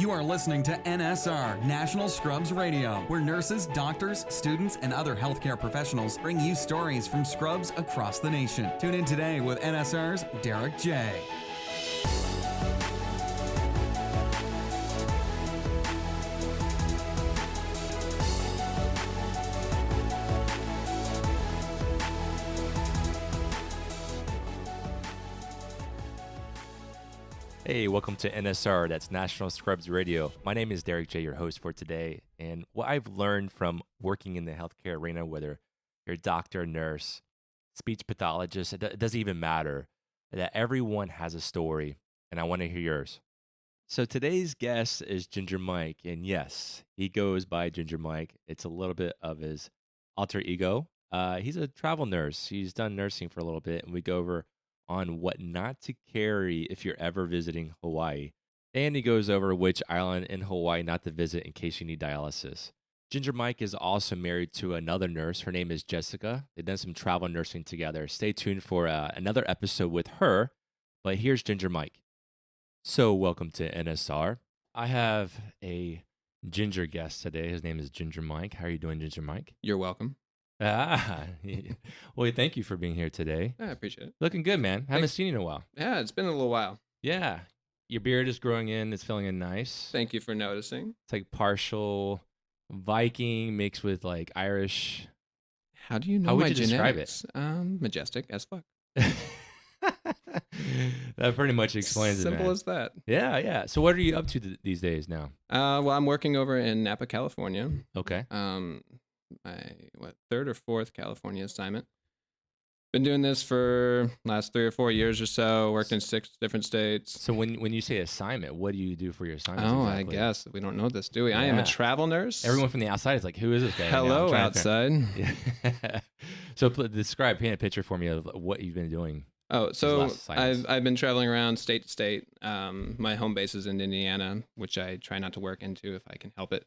You are listening to NSR, National Scrubs Radio, where nurses, doctors, students, and other healthcare professionals bring you stories from scrubs across the nation. Tune in today with NSR's Derek J. Hey, welcome to NSR, that's National Scrubs Radio. My name is Derek J, your host for today. And what I've learned from working in the healthcare arena, whether you're a doctor, nurse, speech pathologist, it doesn't even matter, that everyone has a story, and I want to hear yours. So today's guest is Ginger Mike, and yes, he goes by Ginger Mike. It's a little bit of his alter ego. He's a travel nurse. He's done nursing for a little bit, and we go over on what not to carry if you're ever visiting Hawaii. And he goes over which island in Hawaii not to visit in case you need dialysis. Ginger Mike is also married to another nurse. Her name is Jessica. They've done some travel nursing together. Stay tuned for another episode with her. But here's Ginger Mike. So welcome to NSR. I have a Ginger guest today. His name is Ginger Mike. How are you doing, Ginger Mike? You're welcome. Well, thank you for being here today. I appreciate it. Looking good, man. Haven't seen you in a while. Yeah, it's been a little while. Yeah. Your beard is growing in. It's filling in nice. Thank you for noticing. It's like partial Viking mixed with like Irish. How do you know How would my you genetics? describe it? Majestic as fuck. That pretty much explains it, man. Simple as that. Yeah. So what are you up to these days now? Well, I'm working over in Napa, California. Okay. My third or fourth California assignment. Been doing this for last 3 or 4 years or so. Worked in 6 different states. So when you say assignment, what do you do for your assignment? Oh, exactly? I guess we don't know this, do we? Yeah. I am a travel nurse. Everyone from the outside is like, who is this guy? Hello, outside. Yeah. So paint a picture for me of what you've been doing. Oh, so I've been traveling around state to state. My home base is in Indiana, which I try not to work into if I can help it.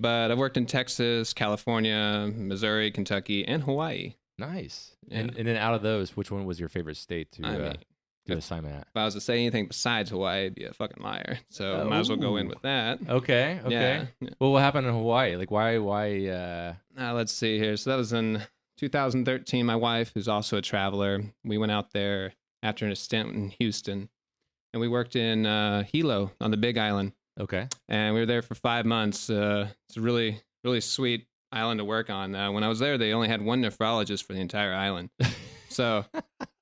But I've worked in Texas, California, Missouri, Kentucky, and Hawaii. Nice. Yeah. And then out of those, which one was your favorite state to do an assignment at? If I was to say anything besides Hawaii, I'd be a fucking liar. So might as well go in with that. Okay. Yeah. Well, what happened in Hawaii? Like, why? Let's see here. So that was in 2013. My wife, who's also a traveler, we went out there after a stint in Houston, and we worked in Hilo on the Big Island. Okay. And we were there for 5 months. It's a really, really sweet island to work on. When I was there, they only had one nephrologist for the entire island. So,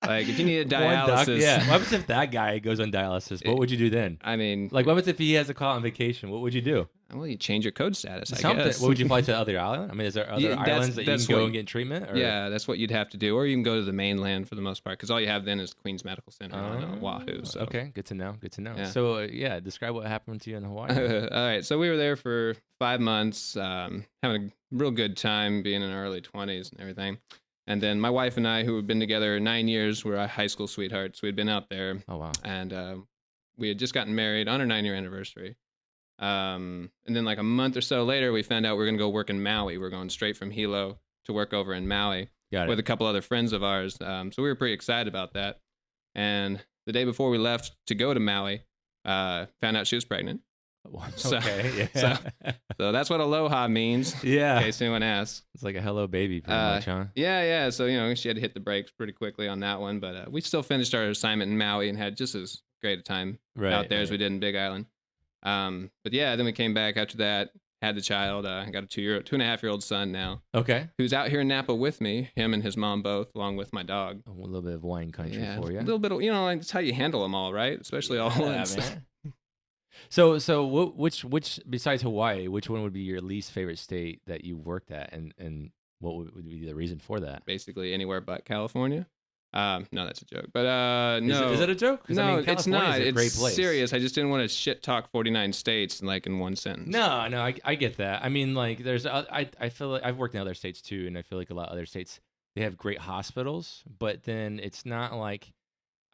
like, if you needed dialysis... Yeah. What happens if that guy goes on dialysis? What would you do then? I mean... Like, what happens if he has a call on vacation? What would you do? Well, you change your code status, I guess. What would you fly to other island? I mean, is there other islands that you can go and get treatment? Or? Yeah, that's what you'd have to do. Or you can go to the mainland for the most part, because all you have then is Queens Medical Center on Oahu. So. Okay, good to know. Yeah. So, describe what happened to you in Hawaii. All right, so we were there for 5 months, having a real good time, being in our early 20s and everything. And then my wife and I, who had been together 9 years, were high school sweethearts. We'd been out there. Oh, wow. And we had just gotten married on our 9-year anniversary. And then like a month or so later, we found out we were going to go work in Maui. We're going straight from Hilo to work over in Maui with a couple other friends of ours. So we were pretty excited about that. And the day before we left to go to Maui, found out she was pregnant. Okay, yeah. So that's what aloha means. Yeah. In case anyone asks. It's like a hello baby, pretty much, huh? Yeah. So, she had to hit the brakes pretty quickly on that one. But we still finished our assignment in Maui and had just as great a time out there as we did in Big Island. But yeah, then we came back after that, had the child. I got a 2.5-year-old son now. Okay. Who's out here in Napa with me, him and his mom both, along with my dog. A little bit of wine country for you. A little bit of, like, that's how you handle them all, right? Especially all at once. Man. So which besides Hawaii, which one would be your least favorite state that you worked at, and what would be the reason for that? Basically anywhere but California. No, that's a joke. But no, is it a joke? No, it's not. It's a great it's place. Serious. I just didn't want to shit talk 49 states like in one sentence. No, I get that. I mean, like, there's I feel like I've worked in other states too, and I feel like a lot of other states they have great hospitals, but then it's not like.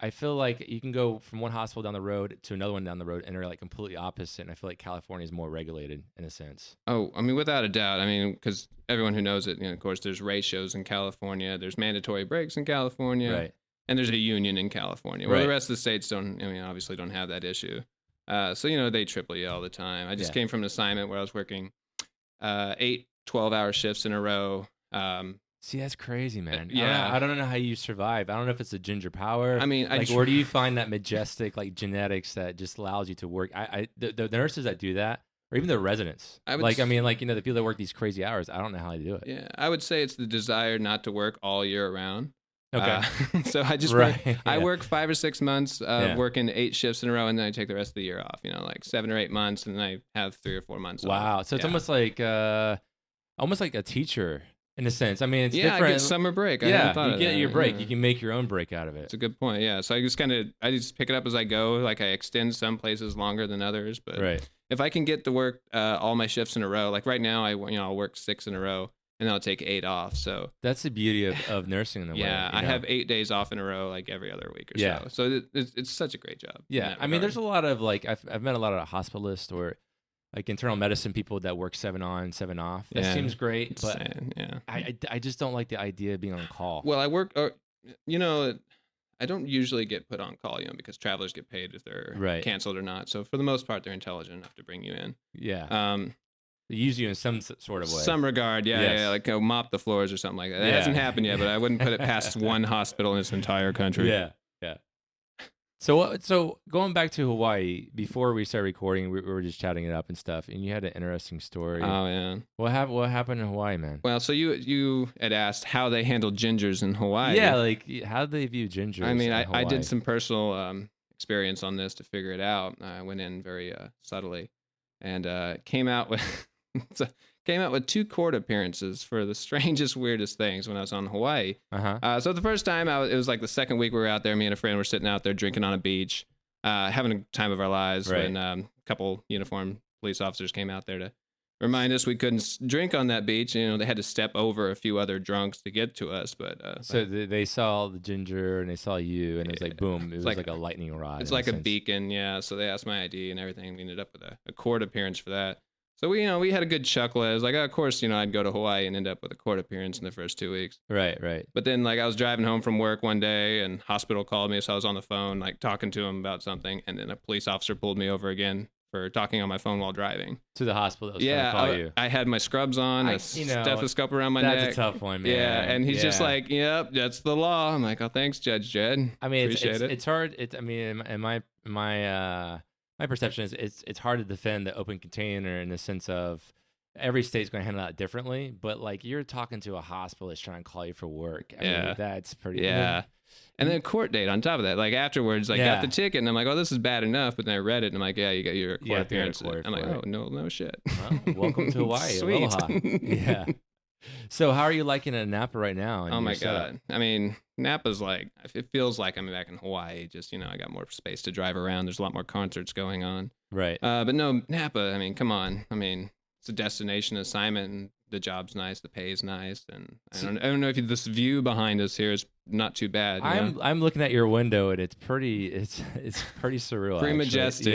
I feel like you can go from one hospital down the road to another one down the road and they're like completely opposite. And I feel like California is more regulated in a sense. Oh, I mean, without a doubt. I mean, because everyone who knows it, of course, there's ratios in California. There's mandatory breaks in California. Right. And there's a union in California where the rest of the states don't, obviously don't have that issue. So, they triple you all the time. I just came from an assignment where I was working 8 12-hour shifts in a row. See, that's crazy, man. Yeah. I don't know how you survive. I don't know if it's the ginger power. I mean, where do you find that majestic genetics that just allows you to work? The nurses that do that, or even the residents. The people that work these crazy hours, I don't know how they do it. Yeah, I would say it's the desire not to work all year around. Okay. So I just I work 5 or 6 months working 8 shifts in a row, and then I take the rest of the year off. 7 or 8 months, and then I have 3 or 4 months off. Wow. So it's almost like a teacher. In a sense, I mean, it's different. I get summer break. You get your break. You can make your own break out of it. It's a good point. Yeah, so I just pick it up as I go. Like I extend some places longer than others, but if I can get to work all my shifts in a row, like right now, I'll work 6 in a row, and I'll take 8 off. So that's the beauty of nursing in the way. Yeah, I have 8 days off in a row, like every other week or so. So it's such a great job. Yeah, I mean, there's a lot of I've met a lot of hospitalists or internal medicine people that work 7 on, 7 off. That seems great, but I just don't like the idea of being on call. Well, I work, I don't usually get put on call, because travelers get paid if they're canceled or not. So for the most part, they're intelligent enough to bring you in. Yeah. They use you in some sort of way. Some regard, like go mop the floors or something like that. That hasn't happened yet, but I wouldn't put it past one hospital in this entire country. Yeah. So going back to Hawaii, before we started recording, we were just chatting it up and stuff, and you had an interesting story. Oh, yeah. What happened in Hawaii, man? Well, so you had asked how they handled gingers in Hawaii. Yeah, how do they view gingers? I mean, I did some personal experience on this to figure it out. I went in very subtly and came out with 2 court appearances for the strangest, weirdest things when I was on Hawaii. So the first time, it was like the second week we were out there. Me and a friend were sitting out there drinking on a beach, having a time of our lives. When a couple uniformed police officers came out there to remind us we couldn't drink on that beach. They had to step over a few other drunks to get to us. So they saw the ginger and they saw you, and it was like boom. It was like a lightning rod. It's like a beacon, yeah. So they asked my ID and everything. We ended up with a court appearance for that. So we had a good chuckle. I was like, of course, I'd go to Hawaii and end up with a court appearance in the first 2 weeks. Right. But then, I was driving home from work one day, and hospital called me, so I was on the phone, talking to him about something, and then a police officer pulled me over again for talking on my phone while driving to the hospital. That was trying to call you. I had my scrubs on, a stethoscope around my neck. That's a tough one, man. Yeah, and he's just like, "Yep, that's the law." I'm like, "Oh, thanks, Judge Jed." I mean, it's hard. My perception is it's hard to defend the open container in the sense of every state's going to handle that differently. But you're talking to a hospital that's trying to call you for work. I mean, that's pretty. Yeah. And then a court date on top of that. Afterwards, got the ticket, and I'm like, "Oh, this is bad enough." But then I read it, and I'm like, "Yeah, you got your court appearance." I'm like, "Oh, no shit." Well, welcome to Hawaii. Sweet. Aloha. Yeah. So how are you liking it in Napa right now? Oh my God. I mean, Napa's it feels like I'm back in Hawaii. Just, I got more space to drive around. There's a lot more concerts going on. Right. But no, Napa, I mean, come on. I mean, it's a destination assignment, and the job's nice, the pay is nice, and I don't know if this view behind us here is not too bad. I'm looking at your window, and it's pretty surreal. Pretty majestic.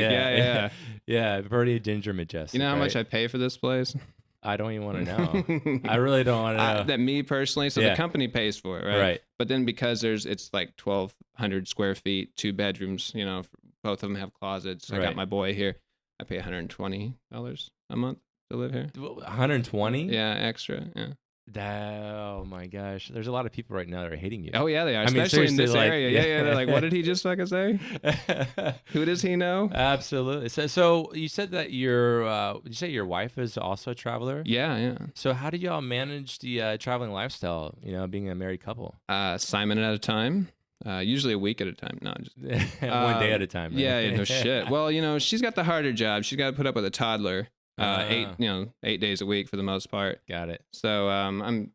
Yeah, pretty ginger majestic. You know how much I pay for this place? I don't even want to know. I really don't want to know. That me personally, so the company pays for it, right? But then because it's 1,200 square feet, 2 bedrooms, both of them have closets. I got my boy here. I pay $120 a month to live here. 120? Yeah, extra. Yeah. Oh my gosh, there's a lot of people right now that are hating you. Oh yeah, they are, especially in this area. Yeah, they're like, what did he just fucking say? Who does he know? Absolutely. So you said that did you say your wife is also a traveler? Yeah. So how do y'all manage the traveling lifestyle? Being a married couple. Assignment at a time. Usually a week at a time. No, just one day at a time. Right? Yeah, no shit. Well, she's got the harder job. She's got to put up with a toddler. 8 days a week for the most part. Got it. So I'm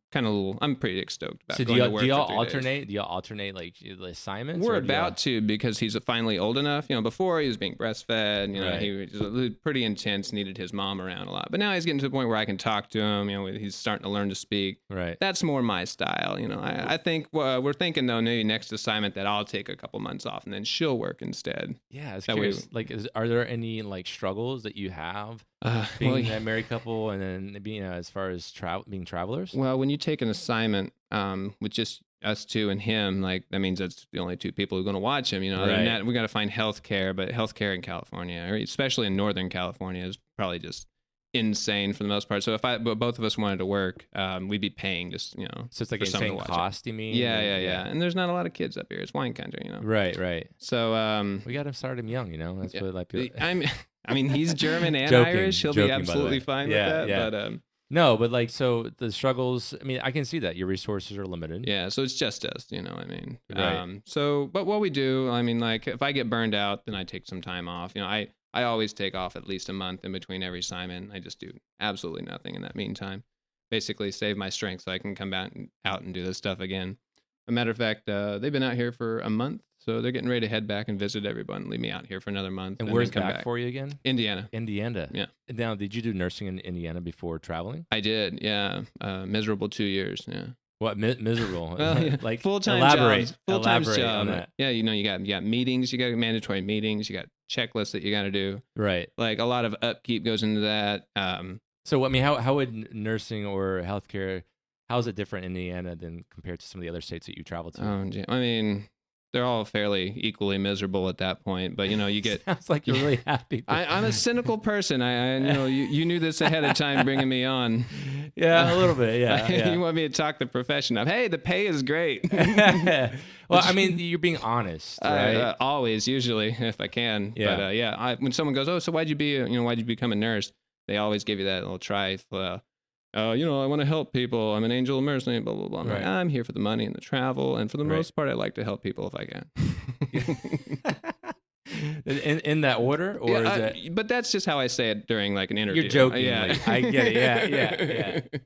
pretty stoked about so going to work. Do y'all for 3 alternate? days. Do y'all alternate the assignments? We're about to, because he's finally old enough. Before he was being breastfed. He was pretty intense, needed his mom around a lot. But now he's getting to the point where I can talk to him. He's starting to learn to speak. Right. That's more my style. I think we're thinking though, maybe next assignment that I'll take a couple months off and then she'll work instead. Yeah, it's curious. Are there any struggles that you have being a married couple and then being as far as being travelers? Well, when you take an assignment with just us two and him, like that means that's the only two people who are going to watch him. Other than that, we got to find healthcare, but healthcare in California, or especially in Northern California, is probably just insane for the most part. So if both of us wanted to work, we'd be paying just, So it's like insane cost, you mean? Yeah. And there's not a lot of kids up here. It's wine country, Right. So we got him started young, That's what like people. I mean, he's German and Joking, Irish. He'll be absolutely fine with that. Yeah. But no, but like, so the struggles, I mean, I can see that your resources are limited. Yeah, so it's just us, what I mean? Right. But what we do, I mean, like, if I get burned out, then I take some time off. I always take off at least a month in between every assignment. I just do absolutely nothing in that meantime. Basically save my strength so I can come out and do this stuff again. As a matter of fact, they've been out here for a month, so they're getting ready to head back and visit everyone, leave me out here for another month. And where's back for you again? Indiana. Yeah. Now, did you do nursing in Indiana before traveling? I did, yeah. Miserable 2 years, yeah. What, miserable? Well, like full-time elaborate. Full-time Elaborate job. on that. Yeah, you got meetings, you got mandatory meetings, you got checklists that you got to do. Right. Like a lot of upkeep goes into that. So, I mean, how would nursing or healthcare, how is it different in Indiana than compared to some of the other states that you travel to? I mean, they're all fairly equally miserable at that point, but you get. Sounds like you're really happy. I'm a cynical person. I you knew this ahead of time, bringing me on. Yeah, a little bit. Yeah. You want me to talk the profession up? Hey, the pay is great. Well, I mean, you're being honest, right? Always, usually, if I can. Yeah. But when someone goes, "Oh, so why'd you become a nurse?" They always give you that little try. I want to help people. I'm an angel of mercy, blah, blah, blah. Right. I'm here for the money and the travel. And for the most part, I like to help people if I can. in that order? Or is that... But that's just how I say it during like an interview. You're joking. Yeah. I get it. Yeah.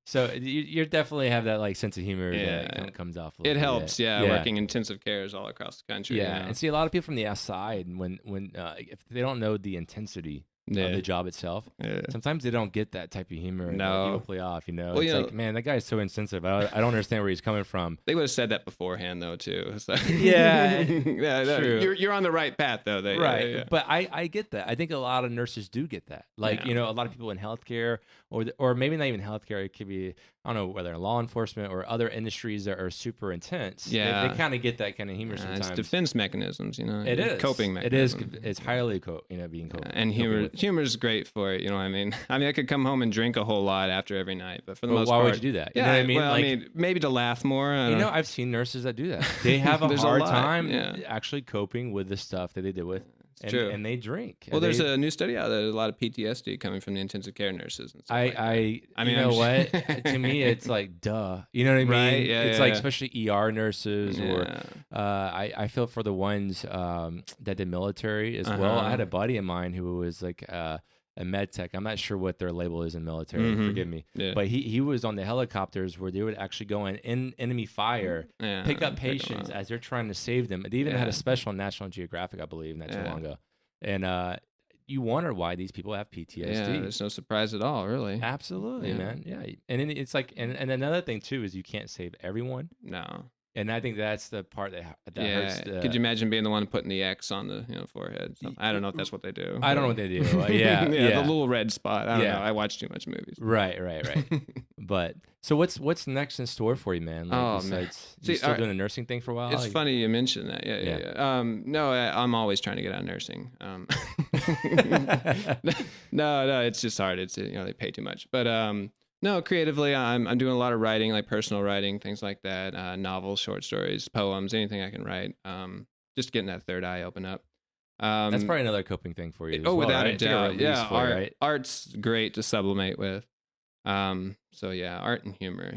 So you definitely have that like sense of humor that kind of comes off. It helps, working intensive cares all across the country. Yeah, and see a lot of people from the outside, when if they don't know the intensity of the job itself, sometimes they don't get that type of humor. No, people play off. Well, it's like, man, that guy's so insensitive. I don't understand where he's coming from. They would have said that beforehand, though, too. So. Yeah, true. You're on the right path, though. Right, yeah. But I get that. I think a lot of nurses do get that. Like, a lot of people in healthcare, or maybe not even healthcare. It could be, I don't know, whether law enforcement or other industries that are super intense. Yeah, they kind of get that kind of humor sometimes. It's defense mechanisms, It is coping mechanisms. It is. It's highly being coping. And humor is great for it. I mean, I could come home and drink a whole lot after every night, but for the most part, why would you do that? You know what I mean? Well, I mean, maybe to laugh more. I've seen nurses that do that. They have a hard time Yeah. actually coping with the stuff that they deal with. True. And they drink. Well, there's a new study out there. There's a lot of PTSD coming from the intensive care nurses. And stuff I mean, you know what? To me, it's like, duh. You know what I mean? Right? Yeah, it's like, especially ER nurses, or I feel for the ones that did military as well. I had a buddy of mine who was like a med tech. I'm not sure what their label is in military. Forgive me. Yeah. But he was on the helicopters where they would actually go in enemy fire, pick up patients as they're trying to save them. They even had a special on National Geographic, I believe, not too long ago. And you wonder why these people have PTSD. Yeah, there's no surprise at all, really. Absolutely, man. Yeah. And then it's like, and another thing too is you can't save everyone. No. And I think that's the part that hurts. Could you imagine being the one putting the X on the forehead? So, I don't know if that's what they do. I don't know what they do. Yeah, the little red spot. I don't know. I watch too much movies. Right. But so what's next in store for you, man? Like, besides, you still doing the nursing thing for a while? It's funny you mentioned that. Yeah. No, I'm always trying to get out of nursing. No, it's just hard. It's they pay too much, but no, creatively, I'm doing a lot of writing, like personal writing, things like that, novels, short stories, poems, anything I can write. Just getting that third eye open up. That's probably another coping thing for you. Without a doubt. Yeah, art's great to sublimate with. So yeah, art and humor.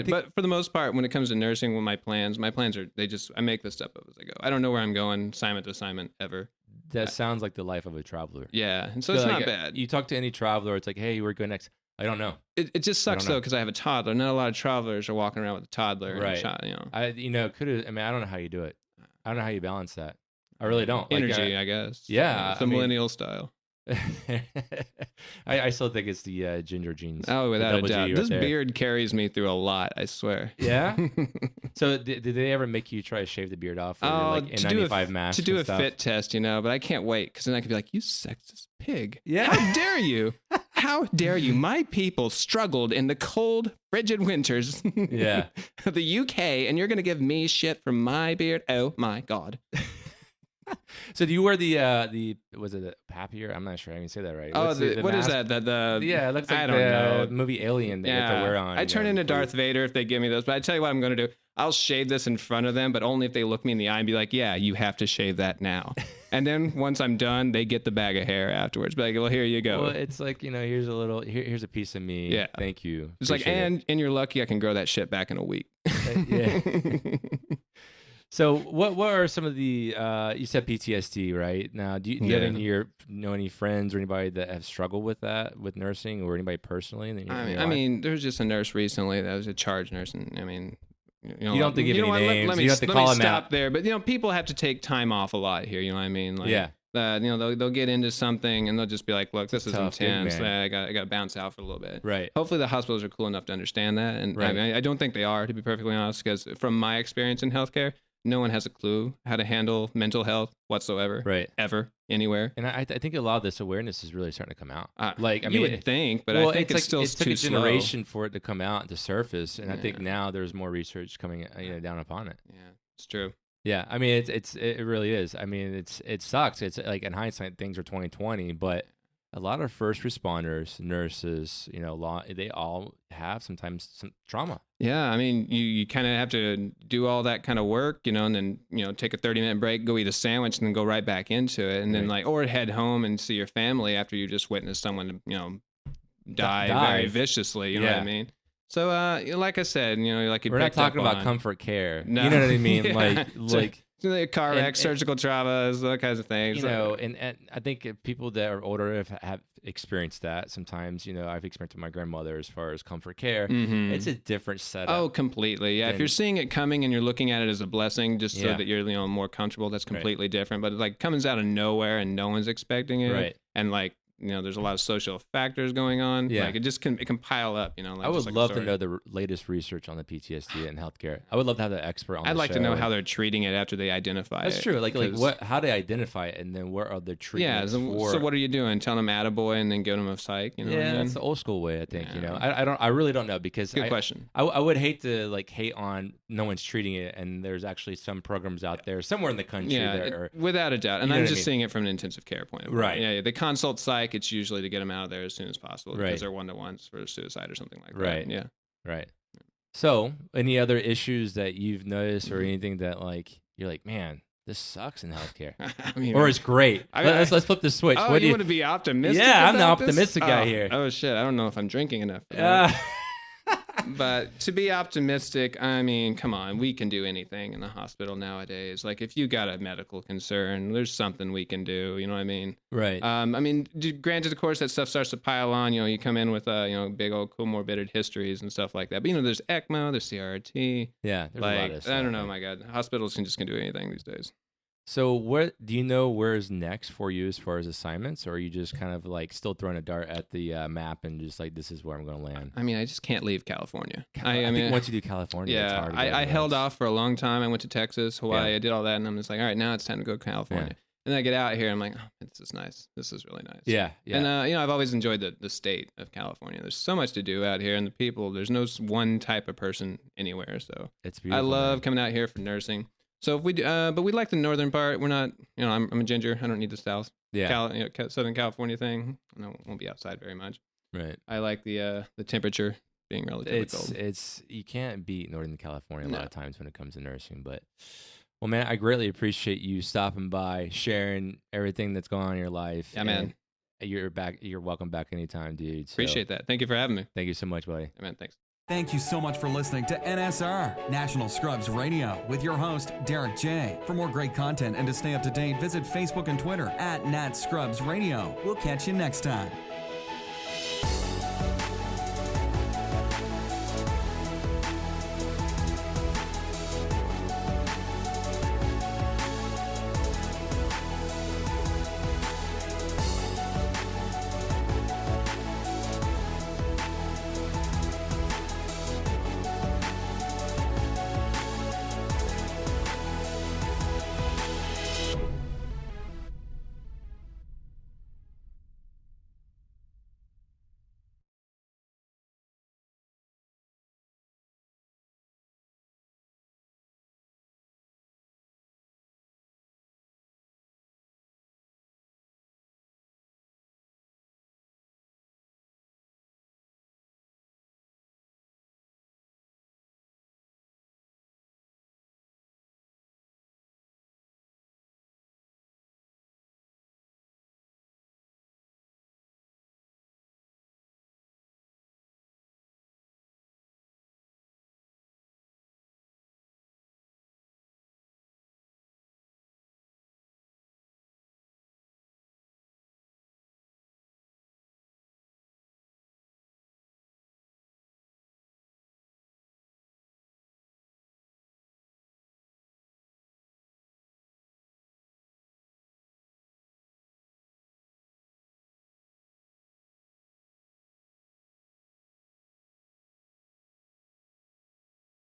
But for the most part, when it comes to nursing, my plans are I make this stuff up as I go. I don't know where I'm going, assignment to assignment, ever. That sounds like the life of a traveler. Yeah, and so it's not bad. You talk to any traveler, it's like, hey, we're going next. I don't know. It just sucks though because I have a toddler. Not a lot of travelers are walking around with a toddler. Right. I don't know how you do it. I don't know how you balance that. I really don't. Energy, I guess. Yeah, the millennial style. I still think it's the ginger jeans. Oh, without a doubt. This beard carries me through a lot, I swear. Yeah? So did they ever make you try to shave the beard off? N95 mask to do a fit test, but I can't wait because then I could be like, you sexist pig. Yeah. How dare you? How dare you? My people struggled in the cold, frigid winters of the UK, and you're going to give me shit from my beard? Oh, my God. So do you wear the was it a papier? I'm not sure I can say that right. Oh, what is that? Yeah, it looks like I don't know. Movie Alien that you have to wear on. I turn into Darth Vader if they give me those, but I tell you what I'm going to do. I'll shave this in front of them, but only if they look me in the eye and be like, yeah, you have to shave that now. And then once I'm done, they get the bag of hair afterwards. But like, well, here you go. Well, it's like, here's a little, here's a piece of me. Yeah. Thank you. It's like, and you're lucky I can grow that shit back in a week. Yeah. So what are some of the, you said PTSD, right? Now, do you have any friends or anybody that have struggled with that, with nursing, or anybody personally? I mean, there was just a nurse recently that was a charge nurse, and I mean, you don't have to give any names. Let me you have to call them stop out there. But people have to take time off a lot here. You know what I mean? Like, yeah. They'll get into something and they'll just be like, "Look, this is tough, intense. man. I got to bounce out for a little bit." Right. Hopefully, the hospitals are cool enough to understand that. And right. I mean, I don't think they are, to be perfectly honest, because from my experience in healthcare, no one has a clue how to handle mental health whatsoever. Right. Ever, anywhere. And I think a lot of this awareness is really starting to come out. You would think, but I think it's still it took too a generation slow for it to come out to surface, and I think now there's more research coming down upon it. Yeah, it's true. Yeah, I mean it really is. I mean it sucks. It's like in hindsight things are 2020, but a lot of first responders, nurses, they all have sometimes some trauma. Yeah, I mean, you kind of have to do all that kind of work, and then, take a 30-minute break, go eat a sandwich, and then go right back into it. And then or head home and see your family after you just witnessed someone, die very viciously. You know what I mean? So, like I said, like you we're not talking about comfort care. No. You know what I mean? Like car wreck, surgical traumas, those kinds of things. And I think people that are older have experienced that. Sometimes, I've experienced with my grandmother as far as comfort care. Mm-hmm. It's a different setup. Oh, completely. Yeah, if you're seeing it coming and you're looking at it as a blessing, just so that you're more comfortable, that's completely different. But it like comes out of nowhere and no one's expecting it. Right. And like, there's a lot of social factors going on. Yeah. Like it can pile up, Like I would love to know the latest research on the PTSD and healthcare. I would love to have the expert on the show. I'd like to know how they're treating it after they identify it. That's true. How they identify it, and then what are the treatments for? So what are you doing? Tell them attaboy and then give them a psych? That's the old school way, I think. I really don't know, because good question. I would hate to hate on no one's treating it, and there's actually some programs out there somewhere in the country that are, without a doubt. And I'm just seeing it from an intensive care point of view. Right. Yeah, they consult psych. It's usually to get them out of there as soon as possible, because they're one-to-ones for suicide or something like that. Right. Yeah. Right. So, any other issues that you've noticed, or anything that you're like, man, this sucks in healthcare, or it's great? Let's flip the switch. Oh, you want to be optimistic? Yeah, I'm the optimistic guy here. Oh shit, I don't know if I'm drinking enough. But to be optimistic, I mean, come on, we can do anything in the hospital nowadays. Like, if you got a medical concern, there's something we can do. You know what I mean? Right. I mean, granted, of course, that stuff starts to pile on. You come in with big old comorbid histories and stuff like that. But there's ECMO, there's CRT. Yeah, there's a lot of stuff. I don't know, my God, hospitals can do anything these days. So what do you know where's next for you as far as assignments, or are you just kind of still throwing a dart at the map and just this is where I'm going to land? I mean, I just can't leave California. I mean, once you do California, it's hard. I held off for a long time. I went to Texas, Hawaii. I did all that, and I'm just like, all right, now it's time to go to California. Yeah. And then I get out here, I'm like, oh, this is nice. This is really nice. Yeah. And I've always enjoyed the state of California. There's so much to do out here, and the people. There's no one type of person anywhere. So it's beautiful. I love coming out here for nursing. So if we, but we like the northern part. We're not, I'm a ginger. I don't need the south. Yeah. Southern California thing. I won't be outside very much. Right. I like the temperature being relatively cold. You can't beat Northern California a lot of times when it comes to nursing. But well, man, I greatly appreciate you stopping by, sharing everything that's going on in your life. Yeah, man. You're back. You're welcome back anytime, dude. So, appreciate that. Thank you for having me. Thank you so much, buddy. Yeah, man. Thanks. Thank you so much for listening to NSR, National Scrubs Radio, with your host, Derek J. For more great content and to stay up to date, visit Facebook and Twitter @NatScrubsRadio. We'll catch you next time.